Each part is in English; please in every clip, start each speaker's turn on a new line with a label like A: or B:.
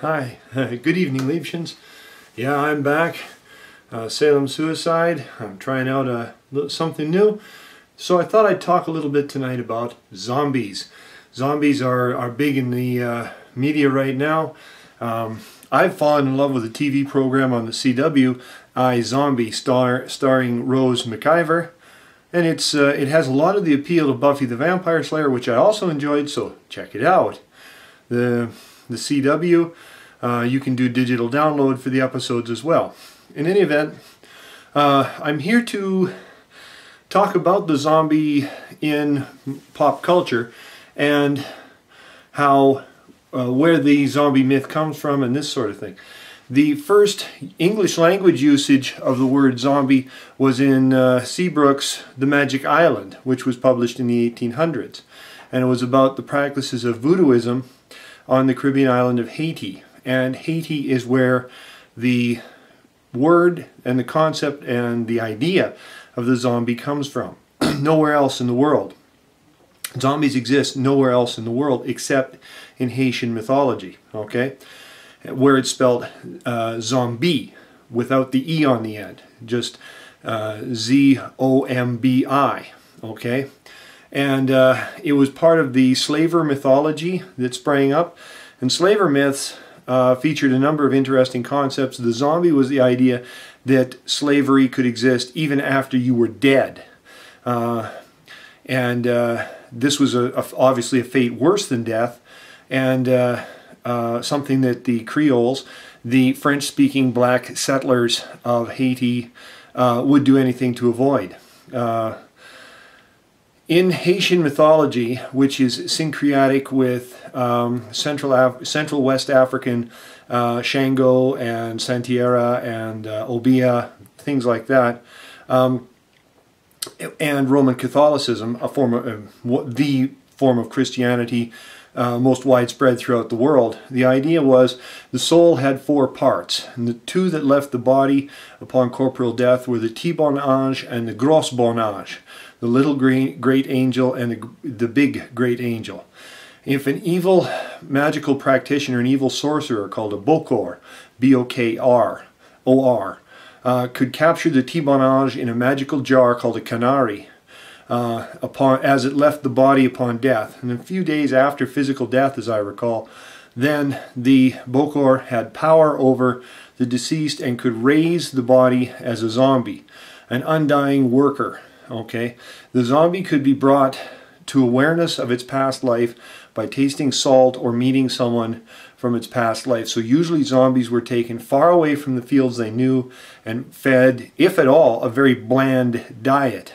A: Hi, good evening, Liebchens. Yeah, I'm back. Salem Suicide. I'm trying out something new. So I thought I'd talk a little bit tonight about zombies. Zombies are big in the media right now. I've fallen in love with a TV program on the CW, IZombie, starring Rose McIver. And it has a lot of the appeal of Buffy the Vampire Slayer, which I also enjoyed, so check it out. The CW, you can do digital download for the episodes as well. In any event, I'm here to talk about the zombie in pop culture and how where the zombie myth comes from and this sort of thing. The first English language usage of the word zombie was in Seabrook's The Magic Island, which was published in the 1800s. And it was about the practices of voodooism on the Caribbean island of Haiti. And Haiti is where the word and the concept and the idea of the zombie comes from. Nowhere else in the world. Zombies exist nowhere else in the world except in Haitian mythology, okay? Where it's spelled zombie without the E on the end, just Z-O-M-B-I, okay? And it was part of the slaver mythology that sprang up. And slaver myths featured a number of interesting concepts. The zombie was the idea that slavery could exist even after you were dead. This was obviously a fate worse than death, and something that the Creoles, the French-speaking black settlers of Haiti, would do anything to avoid. In Haitian mythology, which is syncretic with Central West African Shango and Santiera and Obia, things like that, and Roman Catholicism, the form of Christianity most widespread throughout the world. The idea was the soul had four parts, and the two that left the body upon corporeal death were the petit bon ange and the gros bon ange, the little great angel and the big great angel. If an evil magical practitioner, an evil sorcerer called a bokor, B-O-K-R-O-R, could capture the petit bon ange in a magical jar called a canary, as it left the body upon death. And a few days after physical death, as I recall, then the bokor had power over the deceased and could raise the body as a zombie, an undying worker. Okay, the zombie could be brought to awareness of its past life by tasting salt or meeting someone from its past life. So usually zombies were taken far away from the fields they knew and fed, if at all, a very bland diet.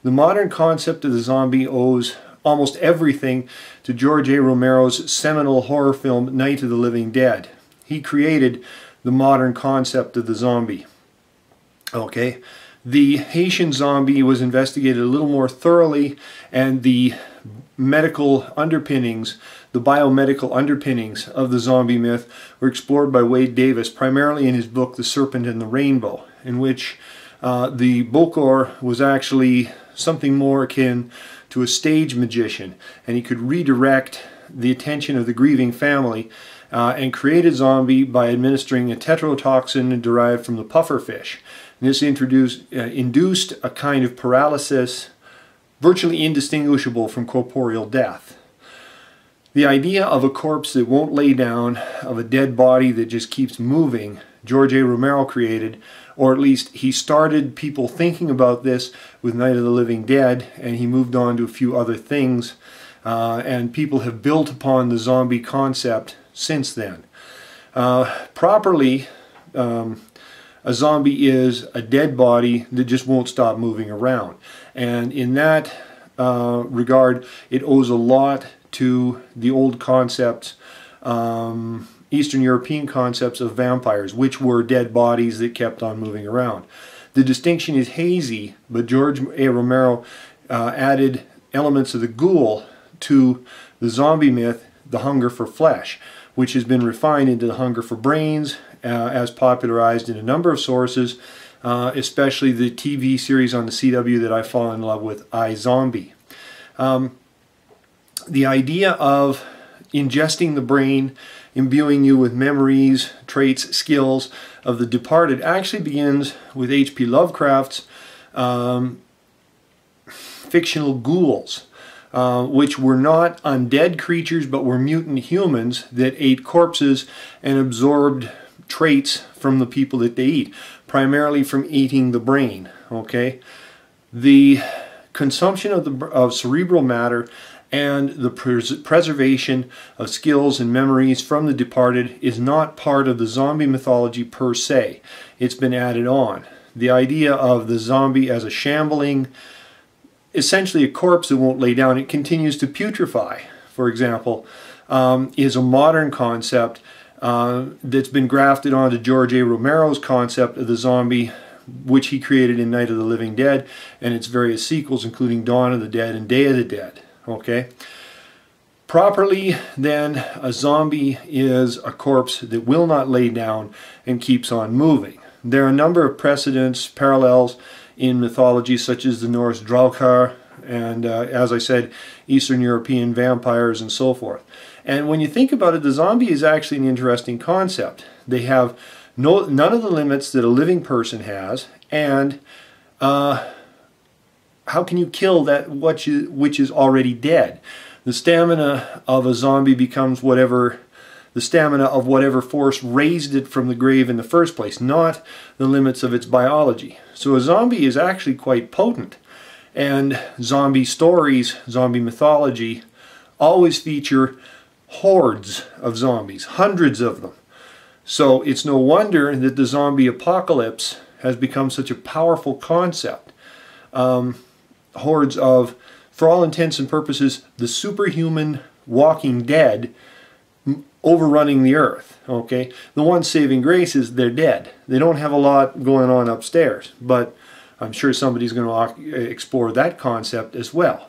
A: The modern concept of the zombie owes almost everything to George A. Romero's seminal horror film Night of the Living Dead. He created the modern concept of the zombie. Okay, the Haitian zombie was investigated a little more thoroughly, and the medical underpinnings, the biomedical underpinnings of the zombie myth were explored by Wade Davis, primarily in his book The Serpent and the Rainbow, in which the bokor was actually something more akin to a stage magician, and he could redirect the attention of the grieving family and create a zombie by administering a tetrodotoxin derived from the pufferfish. And this induced a kind of paralysis virtually indistinguishable from corporeal death. The idea of a corpse that won't lay down, of a dead body that just keeps moving, George A. Romero created, or at least he started people thinking about this with Night of the Living Dead, and he moved on to a few other things, and people have built upon the zombie concept since then. Properly, a zombie is a dead body that just won't stop moving around, and in that regard it owes a lot to the old concepts, Eastern European concepts of vampires, which were dead bodies that kept on moving around. The distinction is hazy, but George A. Romero added elements of the ghoul to the zombie myth, the hunger for flesh, which has been refined into the hunger for brains, as popularized in a number of sources, especially the TV series on the CW that I fall in love with, IZombie. The idea of ingesting the brain imbuing you with memories, traits, skills of the departed actually begins with H.P. Lovecraft's fictional ghouls, which were not undead creatures but were mutant humans that ate corpses and absorbed traits from the people that they eat, primarily from eating the brain. Okay, the consumption of cerebral matter and the preservation of skills and memories from the departed is not part of the zombie mythology per se. It's been added on. The idea of the zombie as a shambling, essentially a corpse that won't lay down, it continues to putrefy, for example, is a modern concept that's been grafted onto George A. Romero's concept of the zombie, which he created in Night of the Living Dead and its various sequels, including Dawn of the Dead and Day of the Dead. Okay, properly then, a zombie is a corpse that will not lay down and keeps on moving. There are a number of precedents, parallels in mythology such as the Norse Draugr and as I said, Eastern European vampires and so forth. And when you think about it, the zombie is actually an interesting concept. They have none of the limits that a living person has, and how can you kill that which is already dead? The stamina of a zombie becomes the stamina of whatever force raised it from the grave in the first place, not the limits of its biology. So a zombie is actually quite potent. And zombie stories, zombie mythology, always feature hordes of zombies, hundreds of them. So it's no wonder that the zombie apocalypse has become such a powerful concept. Hordes of, for all intents and purposes, the superhuman walking dead overrunning the earth. Okay, the one saving grace is they're dead. They don't have a lot going on upstairs, but I'm sure somebody's going to explore that concept as well.